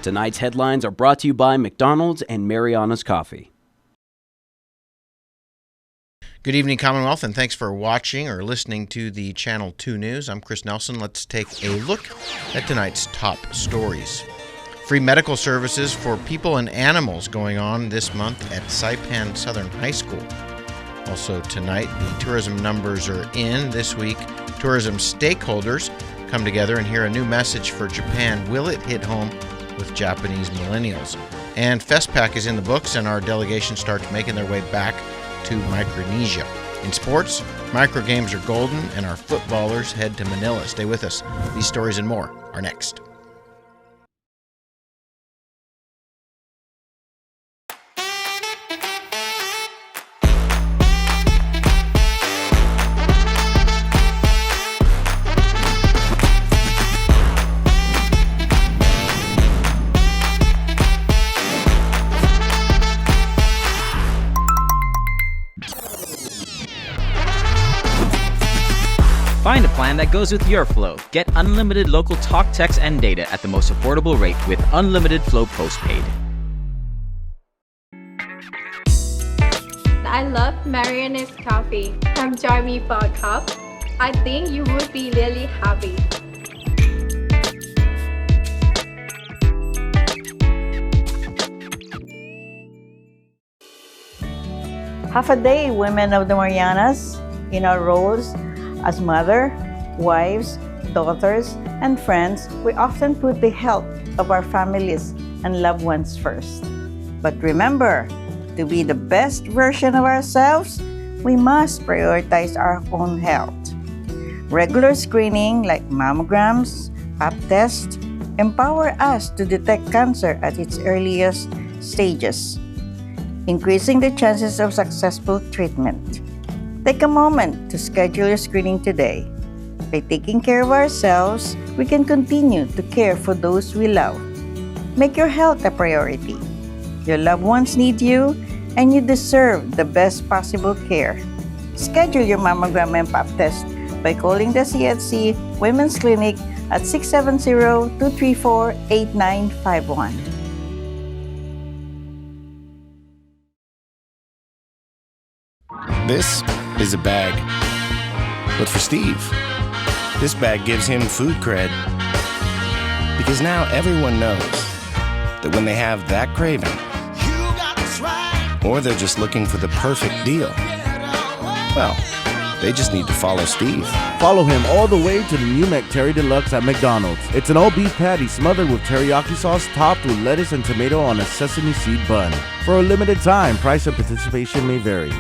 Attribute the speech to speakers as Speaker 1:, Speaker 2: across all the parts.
Speaker 1: Tonight's headlines are brought to you by McDonald's and Mariana's Coffee.
Speaker 2: Good evening, Commonwealth, and thanks for watching or listening to the Channel 2 News. I'm Chris Nelson. Let's take a look at tonight's top stories. Free medical services for people and animals going on this month at Saipan Southern High School. Also tonight, the tourism numbers are in this week. Tourism stakeholders come together and hear a new message for Japan. Will it hit home with Japanese millennials? And FestPac is in the books, and our delegation starts making their way back to Micronesia. In sports, micro games are golden, and our footballers head to Manila. Stay with us. These stories and more are next.
Speaker 3: Find a plan that goes with your flow. Get unlimited local talk, text, and data at the most affordable rate with Unlimited Flow Postpaid.
Speaker 4: I love Mariana's Coffee. Come join me for a cup. I think you would be really happy.
Speaker 5: Half a day, women of the Marianas, in our roles as mother, wives, daughters, and friends, we often put the health of our families and loved ones first. But remember, to be the best version of ourselves, we must prioritize our own health. Regular screening like mammograms, pap tests, empower us to detect cancer at its earliest stages, increasing the chances of successful treatment. Take a moment to schedule your screening today. By taking care of ourselves, we can continue to care for those we love. Make your health a priority. Your loved ones need you, and you deserve the best possible care. Schedule your mammogram and pap test by calling the CHC Women's Clinic at 670-234-8951.
Speaker 6: This is a bag. But for Steve, this bag gives him food cred. Because now everyone knows that when they have that craving, or they're just looking for the perfect deal, well, they just need to follow Steve.
Speaker 7: Follow him all the way to the new McTerry Deluxe at McDonald's. It's an all-beef patty smothered with teriyaki sauce topped with lettuce and tomato on a sesame seed bun. For a limited time, price and participation may vary.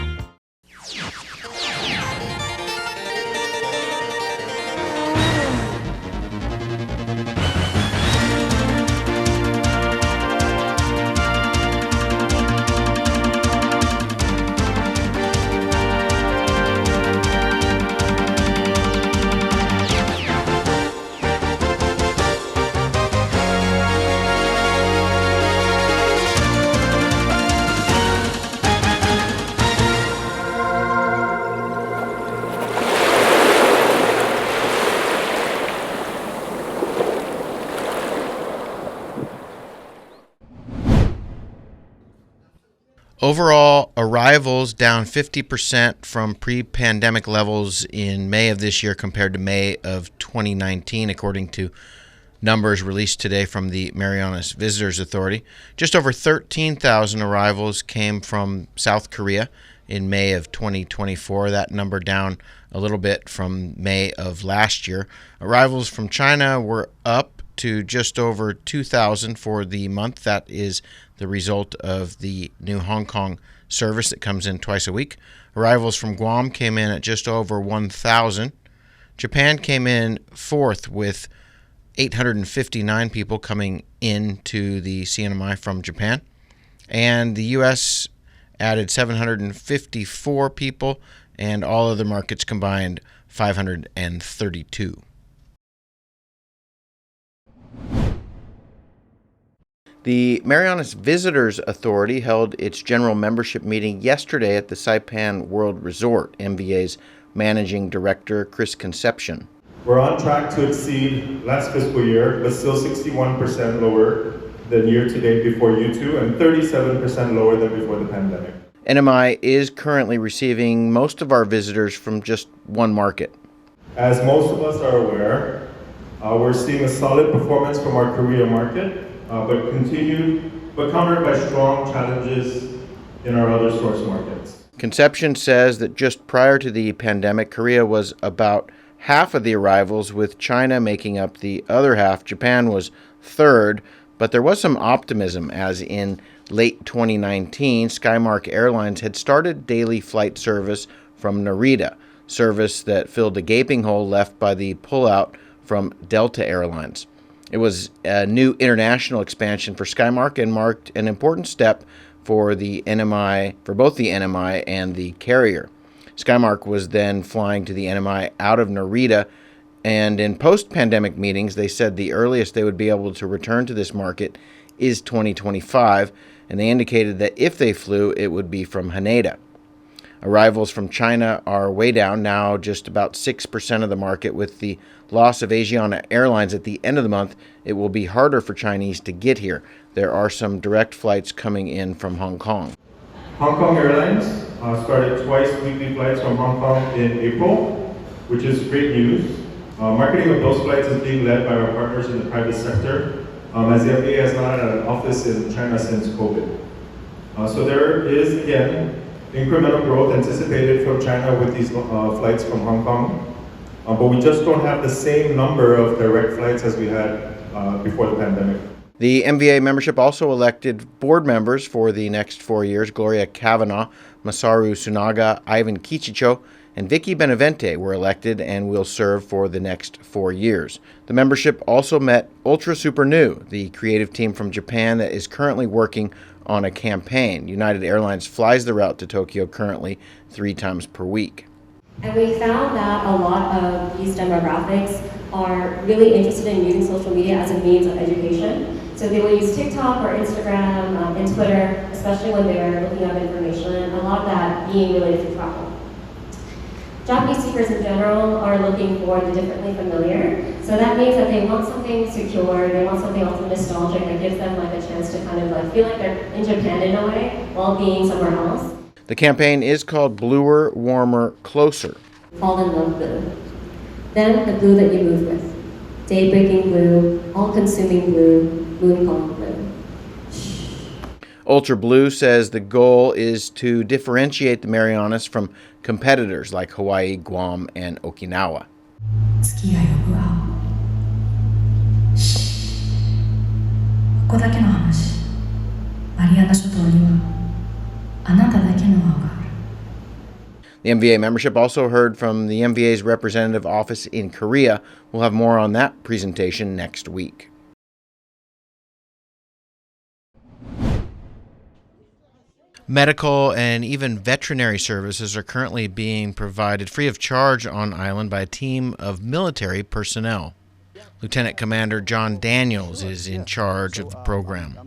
Speaker 2: Overall, arrivals down 50% from pre-pandemic levels in May of this year compared to May of 2019, according to numbers released today from the Marianas Visitors Authority. Just over 13,000 arrivals came from South Korea in May of 2024. That number down a little bit from May of last year. Arrivals from China were up to just over 2,000 for the month. That is the result of the new Hong Kong service that comes in twice a week. Arrivals from Guam came in at just over 1,000. Japan came in fourth with 859 people coming into the CNMI from Japan. And the U.S. added 754 people, and all other markets combined 532. The Marianas Visitors Authority held its general membership meeting yesterday at the Saipan World Resort. MVA's managing director, Chris
Speaker 8: We're on track to exceed last fiscal year, but still 61% lower than year-to-date before U2 and 37% lower than before the pandemic.
Speaker 2: NMI is currently receiving most of our visitors from just one market.
Speaker 8: As most of us are aware, we're seeing a solid performance from our Korea market, but countered by strong challenges in our other source markets.
Speaker 2: Conception says that just prior to the pandemic, Korea was about half of the arrivals, with China making up the other half. Japan was third, but there was some optimism, as in late 2019, Skymark Airlines had started daily flight service from Narita, service that filled a gaping hole left by the pullout from Delta Airlines. It was a new international expansion for Skymark and marked an important step for both the NMI and the carrier. Skymark was then flying to the NMI out of Narita, and in post-pandemic meetings, they said the earliest they would be able to return to this market is 2025, and they indicated that if they flew, it would be from Haneda. Arrivals from China are way down, now just about 6% of the market. With the loss of Asiana Airlines at the end of the month, it will be harder for Chinese to get here. There are some direct flights coming in from Hong Kong.
Speaker 8: Hong Kong Airlines started twice weekly flights from Hong Kong in April, which is great news. Marketing of those flights is being led by our partners in the private sector, as the FAA has not had an office in China since COVID. So there is, again, incremental growth anticipated from China with these flights from Hong Kong, but we just don't have the same number of direct flights as we had before the pandemic.
Speaker 2: The MVA membership also elected board members for the next 4 years. Gloria Kavanaugh, Masaru Sunaga, Ivan Kichicho, and Vicky Benavente were elected and will serve for the next 4 years. The membership also met Ultra Super New, the creative team from Japan that is currently working on a campaign. United Airlines flies the route to Tokyo currently 3 times per week.
Speaker 9: And we found that a lot of these demographics are really interested in using social media as a means of education. So they will use TikTok or Instagram and Twitter, especially when they're looking up information, a lot of that being related to travel. Japanese speakers in general are looking for the differently familiar. So that means that they want something secure, they want something also nostalgic that gives them like a chance to kind of like feel like they're in Japan in a way while being somewhere else.
Speaker 2: The campaign is called Bluer, Warmer, Closer.
Speaker 9: Fall in love blue. Then the blue that you move with. Day-breaking blue, all-consuming blue, moon-calm blue.
Speaker 2: Ultra Blue says the goal is to differentiate the Marianas from competitors like Hawaii, Guam, and Okinawa. The MVA membership also heard from the MVA's representative office in Korea. We'll have more on that presentation next week. Medical and even veterinary services are currently being provided free of charge on island by a team of military personnel. Lieutenant Commander John Daniels is in charge of the program.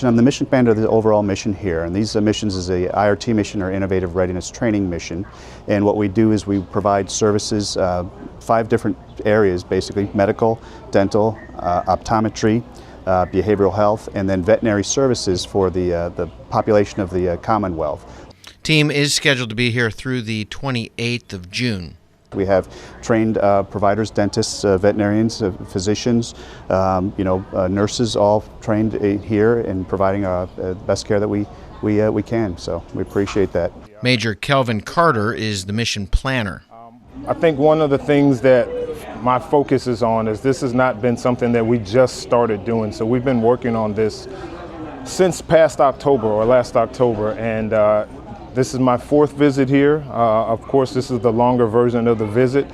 Speaker 10: I'm the mission commander of the overall mission here, and these missions is a IRT mission, or Innovative Readiness Training mission. And what we do is we provide services, 5 different areas basically: medical, dental, optometry, behavioral health, and then veterinary services for the population of the Commonwealth.
Speaker 2: Team is scheduled to be here through the 28th of June.
Speaker 10: We have trained providers, dentists, veterinarians, physicians, nurses, all trained here in providing the best care that we can. So we appreciate that.
Speaker 2: Major Kelvin Carter is the mission planner.
Speaker 11: I think one of the things that my focus is on is this has not been something that we just started doing. So we've been working on this since past October, or last October, and this is my 4th visit here. Of course, this is the longer version of the visit.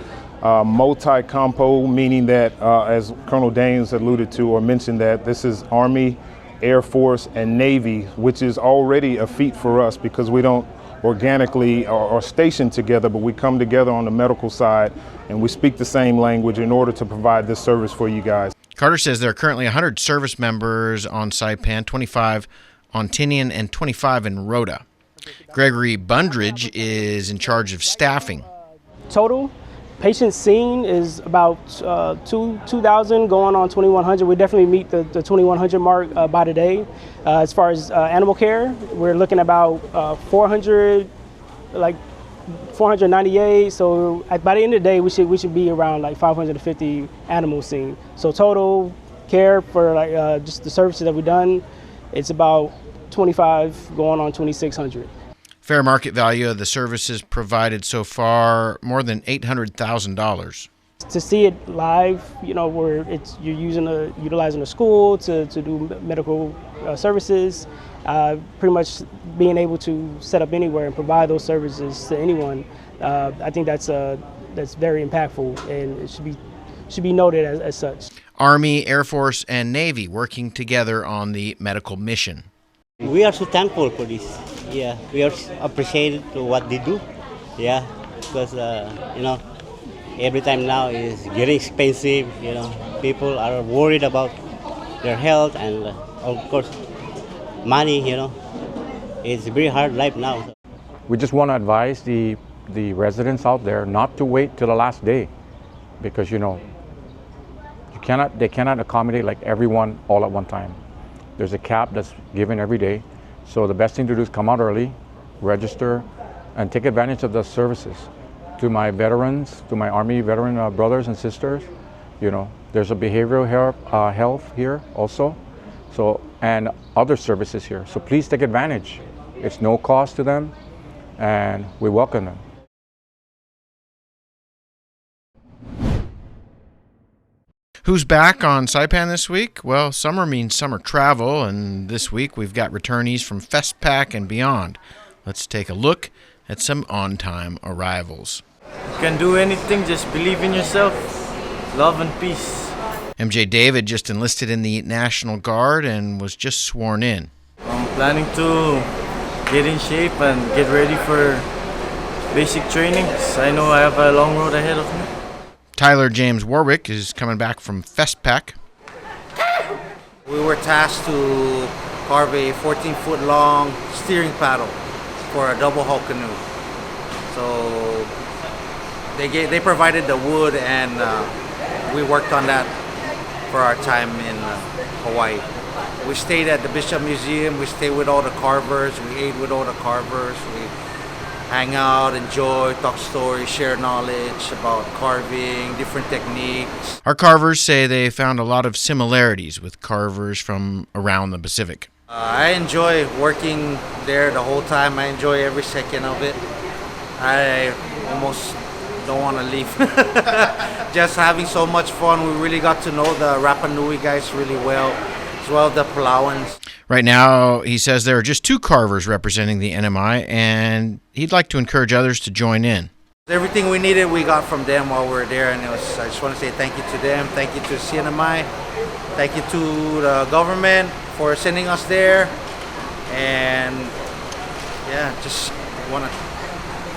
Speaker 11: Multi-compo, meaning that, as Colonel Daniels alluded to or mentioned, that this is Army, Air Force, and Navy, which is already a feat for us because we don't organically or stationed together, but we come together on the medical side and we speak the same language in order to provide this service for you guys.
Speaker 2: Carter says there are currently 100 service members on Saipan, 25 on Tinian, and 25 in Rota. Gregory Bundridge is in charge of staffing.
Speaker 12: Total, Patients seen is about 2,000 going on 2,100. We definitely meet the 2,100 mark by today. As far as animal care, we're looking about 400, like 498. So by the end of the day, we should be around like 550 animals seen. So total care for like just the services that we've done, it's about 25 going on 2,600.
Speaker 2: Fair market value of the services provided so far, more than $800,000.
Speaker 12: To see it live, you know, where you're utilizing a school to do medical services, pretty much being able to set up anywhere and provide those services to anyone. I think that's very impactful, and it should be noted as such.
Speaker 2: Army, Air Force, and Navy working together on the medical mission.
Speaker 13: We are so thankful for this. Yeah, we are appreciated to what they do. Yeah, because you know, every time now is getting expensive. You know, people are worried about their health and of course money. You know, it's a very hard life now.
Speaker 14: We just want to advise the residents out there not to wait till the last day, because you know, they cannot accommodate like everyone all at one time. There's a cap that's given every day. So the best thing to do is come out early, register, and take advantage of the services. To my veterans, to my Army veteran brothers and sisters, you know, there's a behavioral health here also, so, and other services here. So please take advantage. It's no cost to them, and we welcome them.
Speaker 2: Who's back on Saipan this week? Well, summer means summer travel, and this week we've got returnees from FestPac and beyond. Let's take a look at some on-time arrivals.
Speaker 15: You can do anything, just believe in yourself. Love and peace.
Speaker 2: MJ David just enlisted in the National Guard and was just sworn in.
Speaker 15: I'm planning to get in shape and get ready for basic trainings. I know I have a long road ahead of me.
Speaker 2: Tyler James Warwick is coming back from FestPac.
Speaker 16: We were tasked to carve a 14-foot long steering paddle for a double hull canoe. So they provided the wood, and we worked on that for our time in Hawaii. We stayed at the Bishop Museum. We stayed with all the carvers. We ate with all the carvers. We hang out, enjoy, talk stories, share knowledge about carving, different techniques.
Speaker 2: Our carvers say they found a lot of similarities with carvers from around the Pacific.
Speaker 16: I enjoy working there the whole time. I enjoy every second of it. I almost don't want to leave. Just having so much fun. We really got to know the Rapa Nui guys really well, as well as the Palauans.
Speaker 2: Right now, he says there are just 2 carvers representing the NMI, and he'd like to encourage others to join in.
Speaker 16: Everything we needed, we got from them while we were there, and I just want to say thank you to them, thank you to CNMI, thank you to the government for sending us there, and yeah, just want to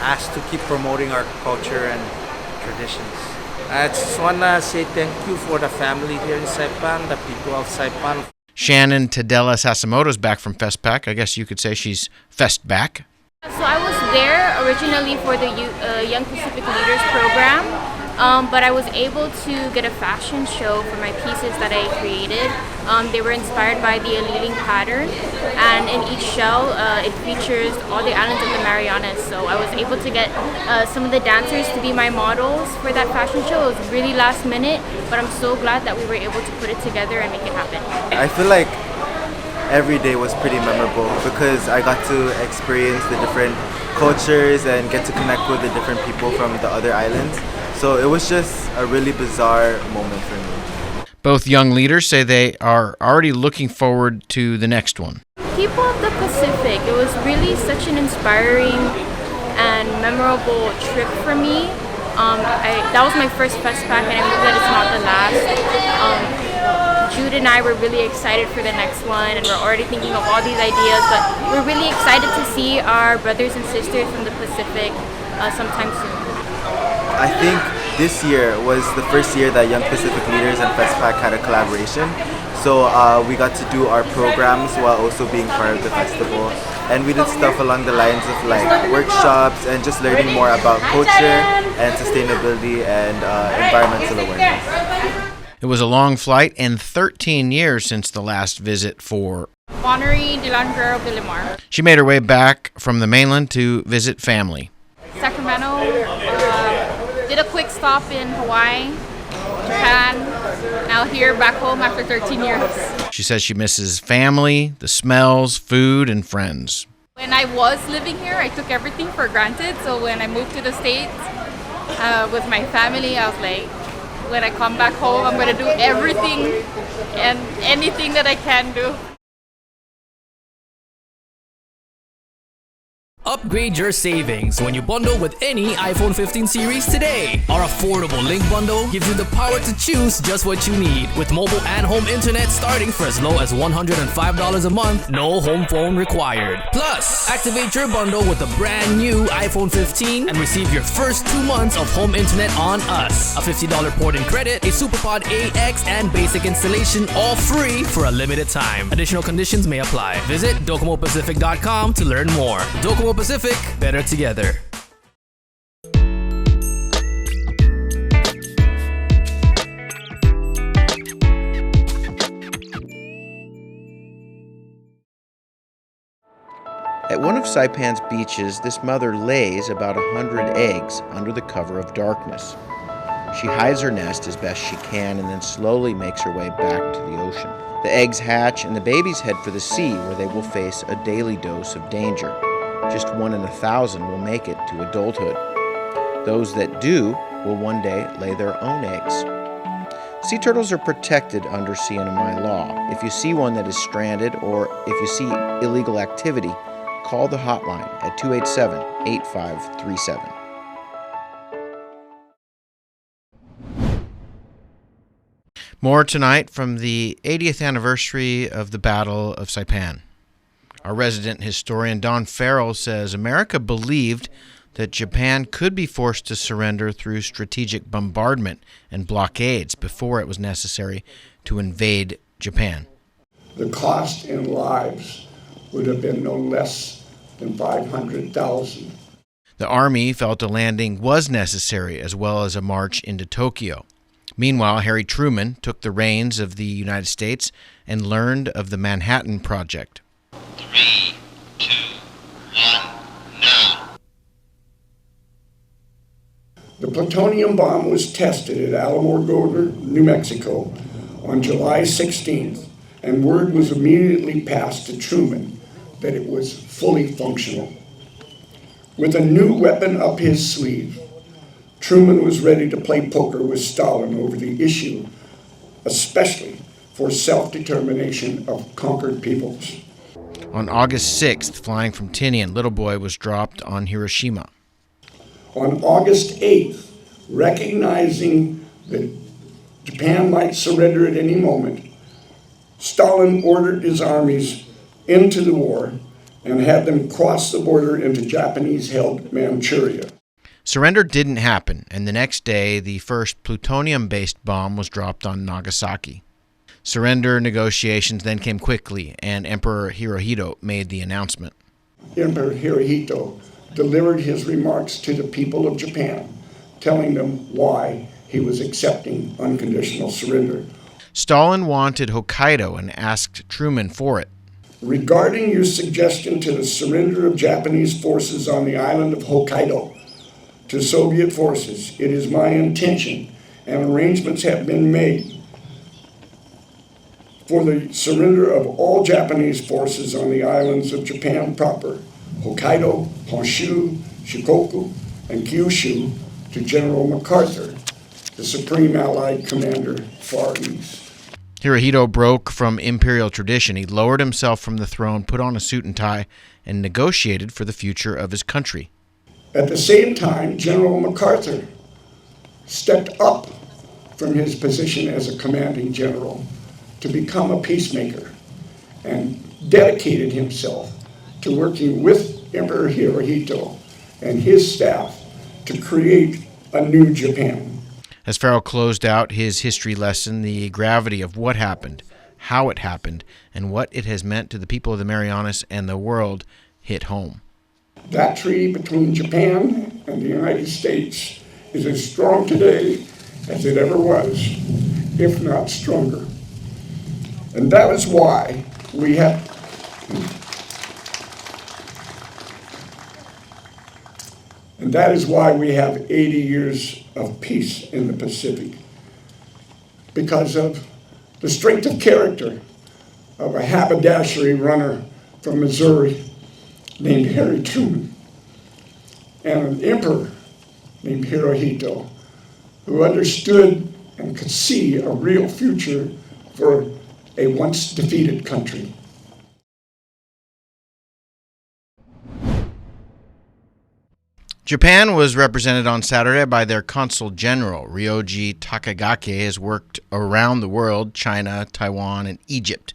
Speaker 16: ask to keep promoting our culture and traditions.
Speaker 17: I just want to say thank you for the family here in Saipan, the people of Saipan.
Speaker 2: Shannon Tadella Sasimoto's back from FestPac. I guess you could say she's Fest back.
Speaker 18: So I was there originally for the Young Pacific Leaders program, but I was able to get a fashion show for my pieces that I created. They were inspired by the Aliling pattern, and in each show it features all the islands of the Marianas. So I was able to get some of the dancers to be my models for that fashion show. It was really last minute, but I'm so glad that we were able to put it together and make it happen.
Speaker 19: I feel like every day was pretty memorable because I got to experience the different cultures and get to connect with the different people from the other islands. So it was just a really bizarre moment for me.
Speaker 2: Both young leaders say they are already looking forward to the next one.
Speaker 18: People of the Pacific, it was really such an inspiring and memorable trip for me. That was my first FestPac, and I hope that it's not the last. Jude and I were really excited for the next one, and we're already thinking of all these ideas, but we're really excited to see our brothers and sisters from the Pacific sometime soon.
Speaker 19: I think this year was the first year that Young Pacific Leaders and FestPac had a collaboration. So we got to do our programs while also being part of the festival. And we did stuff along the lines of like workshops and just learning more about culture and sustainability and environmental awareness.
Speaker 2: It was a long flight and 13 years since the last visit for
Speaker 18: Monterey de Landrero Villamar.
Speaker 2: She made her way back from the mainland to visit family.
Speaker 18: Sacramento, did a quick stop in Hawaii, Japan, now here back home after 13 years.
Speaker 2: She says she misses family, the smells, food, and friends.
Speaker 18: When I was living here, I took everything for granted. So when I moved to the States with my family, I was like, when I come back home, I'm going to do everything and anything that I can do.
Speaker 20: Upgrade your savings when you bundle with any iPhone 15 series today. Our affordable Link bundle gives you the power to choose just what you need, with mobile and home internet starting for as low as $105 a month, no home phone required. Plus, activate your bundle with a brand new iPhone 15 and receive your first 2 months of home internet on us. A $50 port-in credit, a SuperPod AX, and basic installation, all free for a limited time. Additional conditions may apply. Visit DocomoPacific.com to learn more. Docomo Pacific, better together.
Speaker 2: At one of Saipan's beaches, this mother lays about 100 eggs under the cover of darkness. She hides her nest as best she can and then slowly makes her way back to the ocean. The eggs hatch and the babies head for the sea, where they will face a daily dose of danger. Just 1 in 1,000 will make it to adulthood. Those that do will one day lay their own eggs. Sea turtles are protected under CNMI law. If you see one that is stranded or if you see illegal activity, call the hotline at 287-8537. More tonight from the 80th anniversary of the Battle of Saipan. Our resident historian Don Farrell says America believed that Japan could be forced to surrender through strategic bombardment and blockades before it was necessary to invade Japan.
Speaker 21: The cost in lives would have been no less than 500,000.
Speaker 2: The Army felt a landing was necessary, as well as a march into Tokyo. Meanwhile, Harry Truman took the reins of the United States and learned of the Manhattan Project.
Speaker 22: 3, 2, 1, now.
Speaker 21: The plutonium bomb was tested at Alamogordo, New Mexico on July 16th, and word was immediately passed to Truman that it was fully functional. With a new weapon up his sleeve, Truman was ready to play poker with Stalin over the issue, especially for self-determination of conquered peoples.
Speaker 2: On August 6th, flying from Tinian, Little Boy was dropped on Hiroshima.
Speaker 21: On August 8th, recognizing that Japan might surrender at any moment, Stalin ordered his armies into the war and had them cross the border into Japanese-held Manchuria.
Speaker 2: Surrender didn't happen, and the next day, the first plutonium-based bomb was dropped on Nagasaki. Surrender negotiations then came quickly, and Emperor Hirohito made the announcement.
Speaker 21: Emperor Hirohito delivered his remarks to the people of Japan, telling them why he was accepting unconditional surrender.
Speaker 2: Stalin wanted Hokkaido and asked Truman for it.
Speaker 21: Regarding your suggestion to the surrender of Japanese forces on the island of Hokkaido to Soviet forces, it is my intention, and arrangements have been made for the surrender of all Japanese forces on the islands of Japan proper, Hokkaido, Honshu, Shikoku, and Kyushu, to General MacArthur, the Supreme Allied Commander, Far East.
Speaker 2: Hirohito broke from imperial tradition. He lowered himself from the throne, put on a suit and tie, and negotiated for the future of his country.
Speaker 21: At the same time, General MacArthur stepped up from his position as a commanding general to become a peacemaker and dedicated himself to working with Emperor Hirohito and his staff to create a new Japan.
Speaker 2: As Farrell closed out his history lesson, the gravity of what happened, how it happened, and what it has meant to the people of the Marianas and the world hit home.
Speaker 21: That treaty between Japan and the United States is as strong today as it ever was, if not stronger. And that is why we have And that is why we have 80 years of peace in the Pacific, because of the strength of character of a haberdashery runner from Missouri named Harry Truman, and an emperor named Hirohito, who understood and could see a real future for a once defeated country.
Speaker 2: Japan was represented on Saturday by their Consul General. Ryoji Takagaki has worked around the world, China, Taiwan, and Egypt.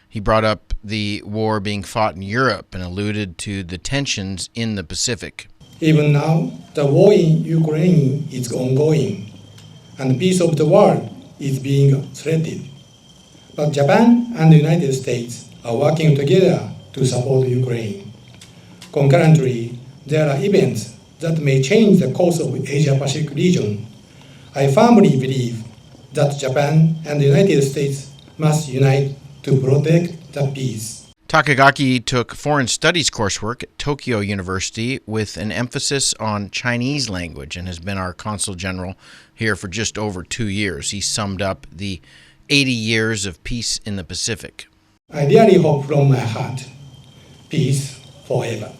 Speaker 2: He brought up the war being fought in Europe and alluded to the tensions in the Pacific.
Speaker 1: Even now, the war in Ukraine is ongoing, and the peace of the world is being threatened. But Japan and the United States are working together to support Ukraine. Concurrently, there are events that may change the course of the Asia-Pacific region. I firmly believe that Japan and the United States must unite to protect the peace.
Speaker 2: Takagaki took foreign studies coursework at Tokyo University with an emphasis on Chinese language and has been our consul general here for just over 2 years. He summed up the 80 years of peace in the Pacific.
Speaker 1: I really hope from my heart, peace forever.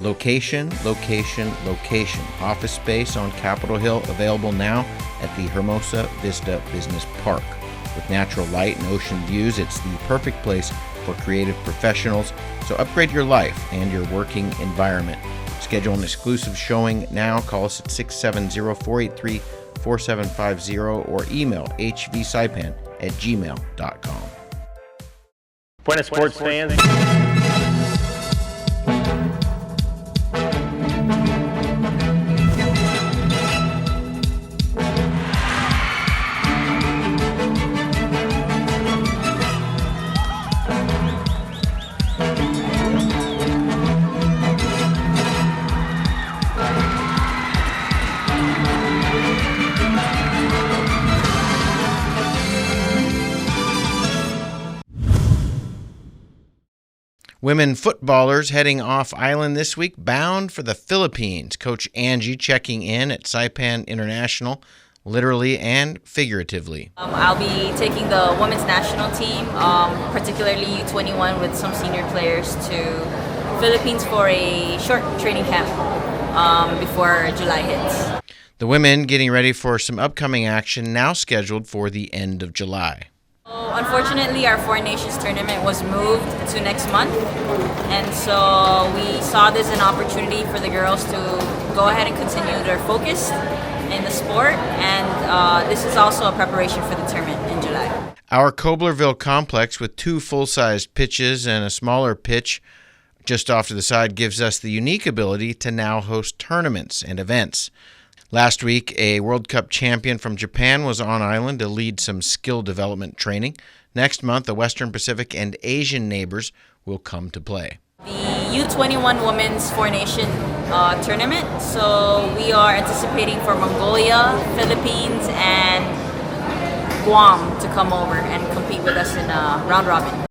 Speaker 2: Location, location, location. Office space on Capitol Hill available now at the Hermosa Vista Business Park. With natural light and ocean views, it's the perfect place for creative professionals. So upgrade your life and your working environment. Schedule an exclusive showing now. Call us at 670-483-4750 or email hvsaipan@gmail.com.
Speaker 3: Buenas sports fans.
Speaker 2: Women footballers heading off island this week, bound for the Philippines. Coach Angie checking in at Saipan International literally and figuratively.
Speaker 4: I'll be taking the women's national team, particularly U21 with some senior players, to Philippines for a short training camp before July hits.
Speaker 2: The women getting ready for some upcoming action now scheduled for the end of July.
Speaker 4: Unfortunately, our Four Nations tournament was moved to next month, and so we saw this as an opportunity for the girls to go ahead and continue their focus in the sport, and this is also a preparation for the tournament in July.
Speaker 2: Our Koblerville complex with 2 full-sized pitches and a smaller pitch just off to the side gives us the unique ability to now host tournaments and events. Last week, a World Cup champion from Japan was on island to lead some skill development training. Next month, the Western Pacific and Asian neighbors will come to play.
Speaker 4: The U21 Women's Four Nation tournament, so we are anticipating for Mongolia, Philippines, and Guam to come over and compete with us in a round robin.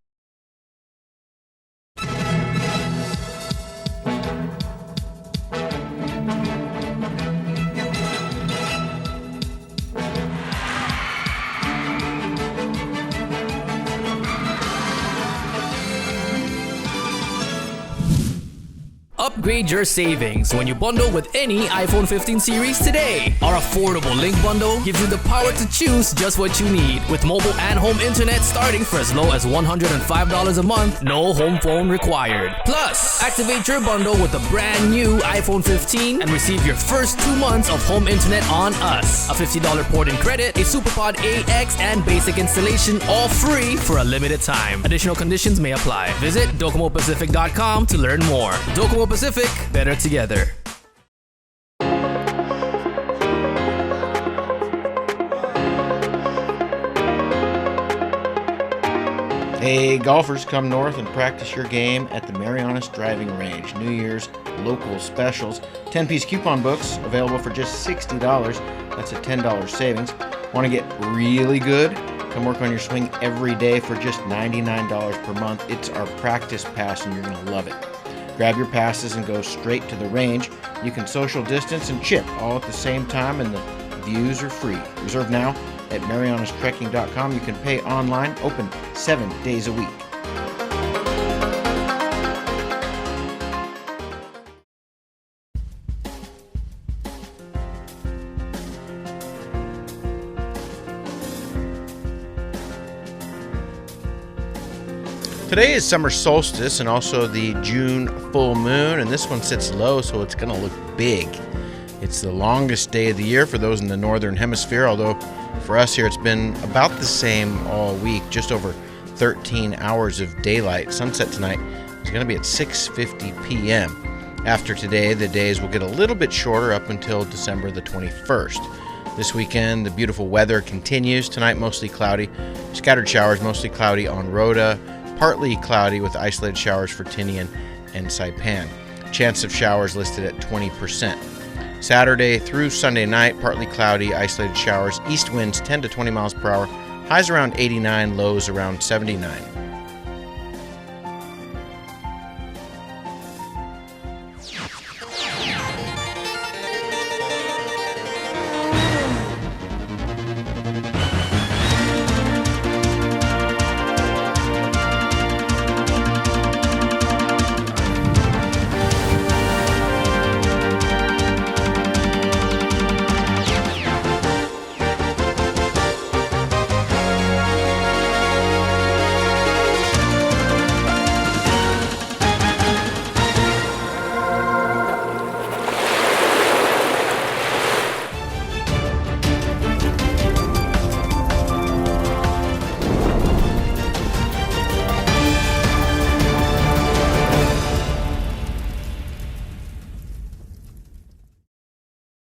Speaker 20: Upgrade your savings when you bundle with any iPhone 15 series today. Our affordable Link Bundle gives you the power to choose just what you need. With mobile and home internet starting for as low as $105 a month, no home phone required. Plus, activate your bundle with a brand new iPhone 15 and receive your first 2 months of home internet on us. A $50 port-in credit, a SuperPod AX, and basic installation, all free for a limited time. Additional conditions may apply. Visit DocomoPacific.com to learn more. Docomo Pacific, better together.
Speaker 2: Hey, golfers, come north and practice your game at the Marianas Driving Range. New Year's local specials. 10-piece coupon books available for just $60. That's a $10 savings. Want to get really good? Come work on your swing every day for just $99 per month. It's our practice pass and you're going to love it. Grab your passes and go straight to the range. You can social distance and chip all at the same time, and the views are free. Reserve now at marianastrekking.com. You can pay online, open 7 days a week. Today is summer solstice and also the June full moon, and this one sits low, so it's going to look big. It's the longest day of the year for those in the northern hemisphere, although for us here it's been about the same all week, just over 13 hours of daylight. Sunset tonight is going to be at 6:50 p.m. After today, the days will get a little bit shorter up until December the 21st. This weekend, the beautiful weather continues. Tonight, mostly cloudy. Scattered showers, mostly cloudy on Rhoda. Partly cloudy with isolated showers for Tinian and Saipan. Chance of showers listed at 20%. Saturday through Sunday night, partly cloudy, isolated showers. East winds 10 to 20 miles per hour. Highs around 89, lows around 79.